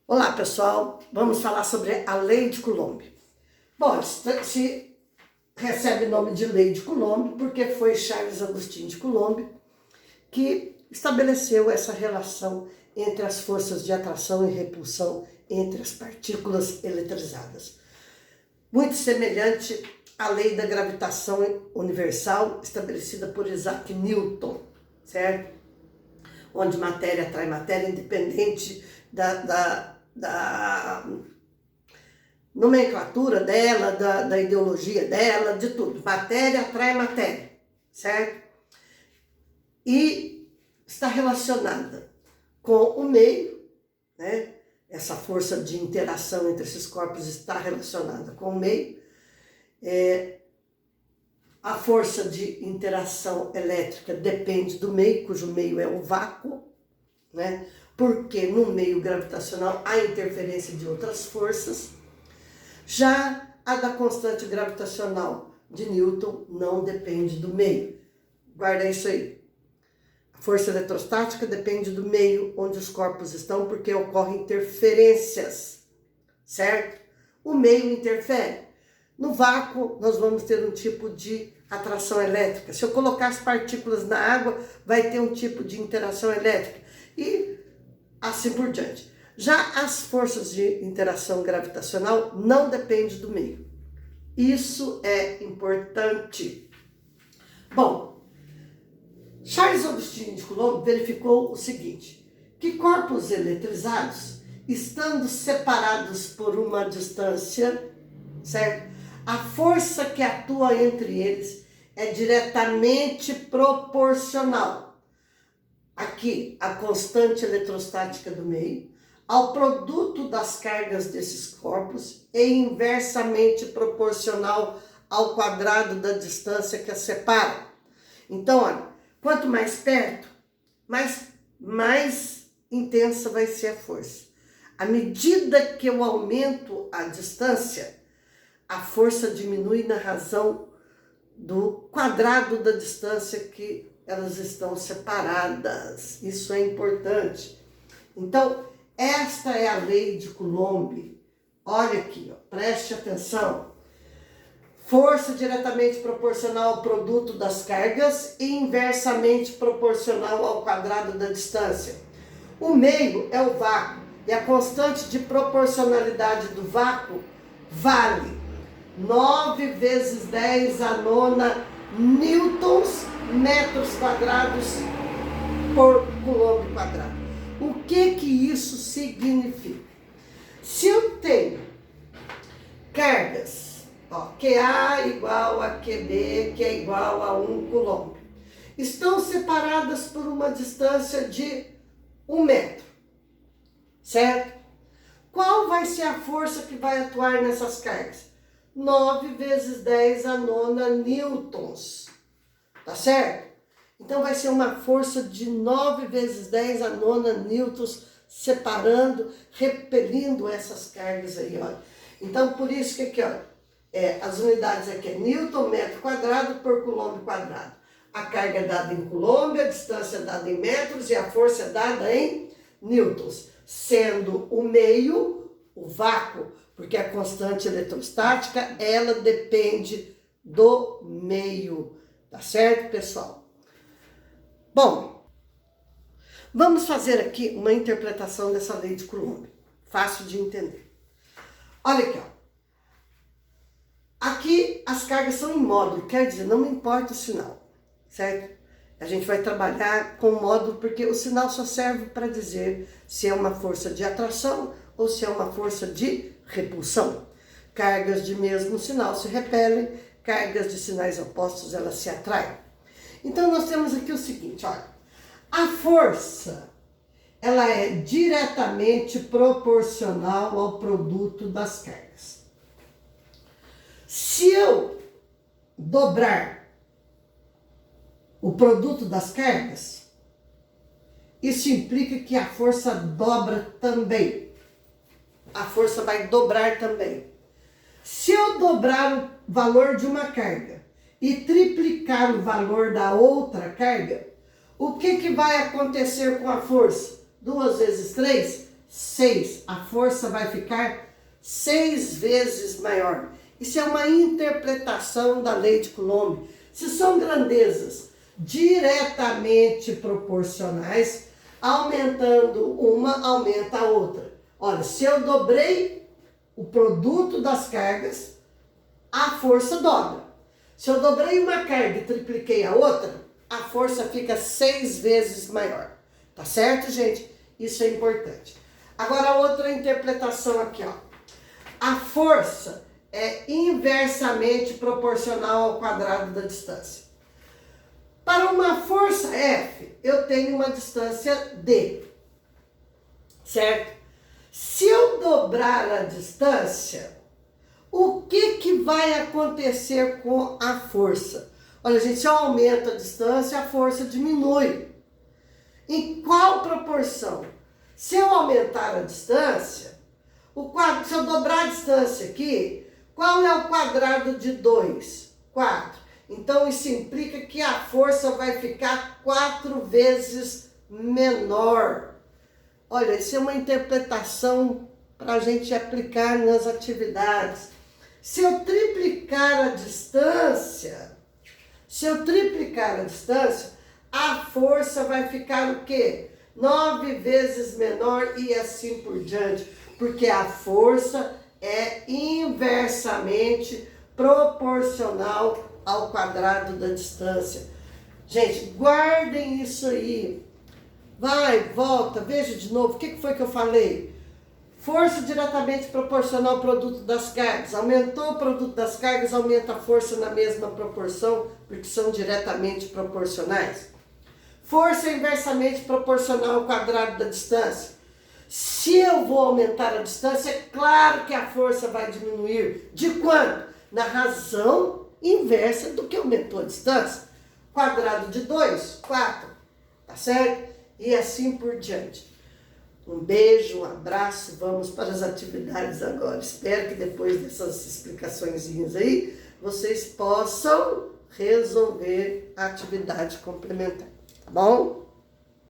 Olá pessoal, vamos falar sobre a Lei de Coulomb. Bom, se recebe o nome de Lei de Coulomb porque foi Charles Augustin de Coulomb que estabeleceu essa relação entre as forças de atração e repulsão entre as partículas eletrizadas. Muito semelhante à lei da gravitação universal estabelecida por Isaac Newton, certo? Onde matéria atrai matéria independente da nomenclatura dela, da ideologia dela, de tudo. Matéria atrai matéria, certo? E está relacionada com o meio, né? Essa força de interação entre esses corpos está relacionada com o meio. A força de interação elétrica depende do meio, cujo meio é o vácuo, né? Porque no meio gravitacional há interferência de outras forças. Já a da constante gravitacional de Newton não depende do meio. Guarda isso aí. A força eletrostática depende do meio onde os corpos estão, porque ocorrem interferências, certo? O meio interfere. No vácuo, nós vamos ter um tipo de atração elétrica. Se eu colocar as partículas na água, vai ter um tipo de interação elétrica. E assim por diante. Já as forças de interação gravitacional não dependem do meio. Isso é importante. Bom, Charles Augustin de Coulomb verificou o seguinte, que corpos eletrizados, estando separados por uma distância, certo? A força que atua entre eles é diretamente proporcional. Aqui, a constante eletrostática do meio, ao produto das cargas desses corpos e inversamente proporcional ao quadrado da distância que as separa. Então, olha, quanto mais perto, mais intensa vai ser a força. À medida que eu aumento a distância, a força diminui na razão do quadrado da distância que elas estão separadas. Isso é importante. Então, esta é a lei de Coulomb. Olha aqui, ó, preste atenção. Força diretamente proporcional ao produto das cargas e inversamente proporcional ao quadrado da distância. O meio é o vácuo e a constante de proporcionalidade do vácuo vale 9 vezes 10 a nona newtons metros quadrados por Coulomb quadrado. O que isso significa? Se eu tenho cargas, ó, QA igual a QB, que é igual a 1 Coulomb, estão separadas por uma distância de 1 metro, certo? Qual vai ser a força que vai atuar nessas cargas? 9 vezes 10 a nona newtons, tá certo? Então vai ser uma força de 9 vezes 10 a nona newtons, separando, repelindo essas cargas aí, olha. Então por isso que aqui, ó, as unidades aqui é newton metro quadrado por coulomb quadrado. A carga é dada em coulomb, a distância é dada em metros e a força é dada em newtons, sendo o meio o vácuo, porque a constante eletrostática, ela depende do meio, tá certo, pessoal? Bom, vamos fazer aqui uma interpretação dessa lei de Coulomb, fácil de entender. Olha aqui, ó. Aqui as cargas são em módulo, quer dizer, não importa o sinal, certo? A gente vai trabalhar com o módulo porque o sinal só serve para dizer se é uma força de atração ou se é uma força de repulsão. Cargas de mesmo sinal se repelem, cargas de sinais opostos elas se atraem. Então nós temos aqui o seguinte, olha, a força ela é diretamente proporcional ao produto das cargas. Se eu dobrar o produto das cargas, isso implica que a força dobra também. A força vai dobrar também. Se eu dobrar o valor de uma carga e triplicar o valor da outra carga, o que vai acontecer com a força? 2 vezes 3, 6. A força vai ficar 6 vezes maior. Isso é uma interpretação da lei de Coulomb. Se são grandezas diretamente proporcionais, aumentando uma, aumenta a outra. Olha, se eu dobrei o produto das cargas, a força dobra. Se eu dobrei uma carga e tripliquei a outra, a força fica 6 vezes maior. Tá certo, gente? Isso é importante. Agora, outra interpretação aqui, ó. A força é inversamente proporcional ao quadrado da distância. Para uma força F, eu tenho uma distância D, certo? Se eu dobrar a distância, o que vai acontecer com a força? Olha, gente, se eu aumento a distância, a força diminui. Em qual proporção? Se eu aumentar a distância, se eu dobrar a distância aqui, qual é o quadrado de 2? 4. Então, isso implica que a força vai ficar 4 vezes menor. Olha, isso é uma interpretação para a gente aplicar nas atividades. Se eu triplicar a distância, a força vai ficar o quê? 9 vezes menor e assim por diante. Porque a força é inversamente proporcional ao quadrado da distância. Gente, guardem isso aí. Vai, volta, veja de novo. O que foi que eu falei? Força diretamente proporcional ao produto das cargas. Aumentou o produto das cargas, aumenta a força na mesma proporção, porque são diretamente proporcionais. Força inversamente proporcional ao quadrado da distância. Se eu vou aumentar a distância, é claro que a força vai diminuir. De quanto? Na razão inversa do que aumentou a distância. Quadrado de 2, 4. Tá certo? E assim por diante. Um beijo, um abraço. Vamos para as atividades agora. Espero que depois dessas explicaçõezinhas aí, vocês possam resolver a atividade complementar. Tá bom?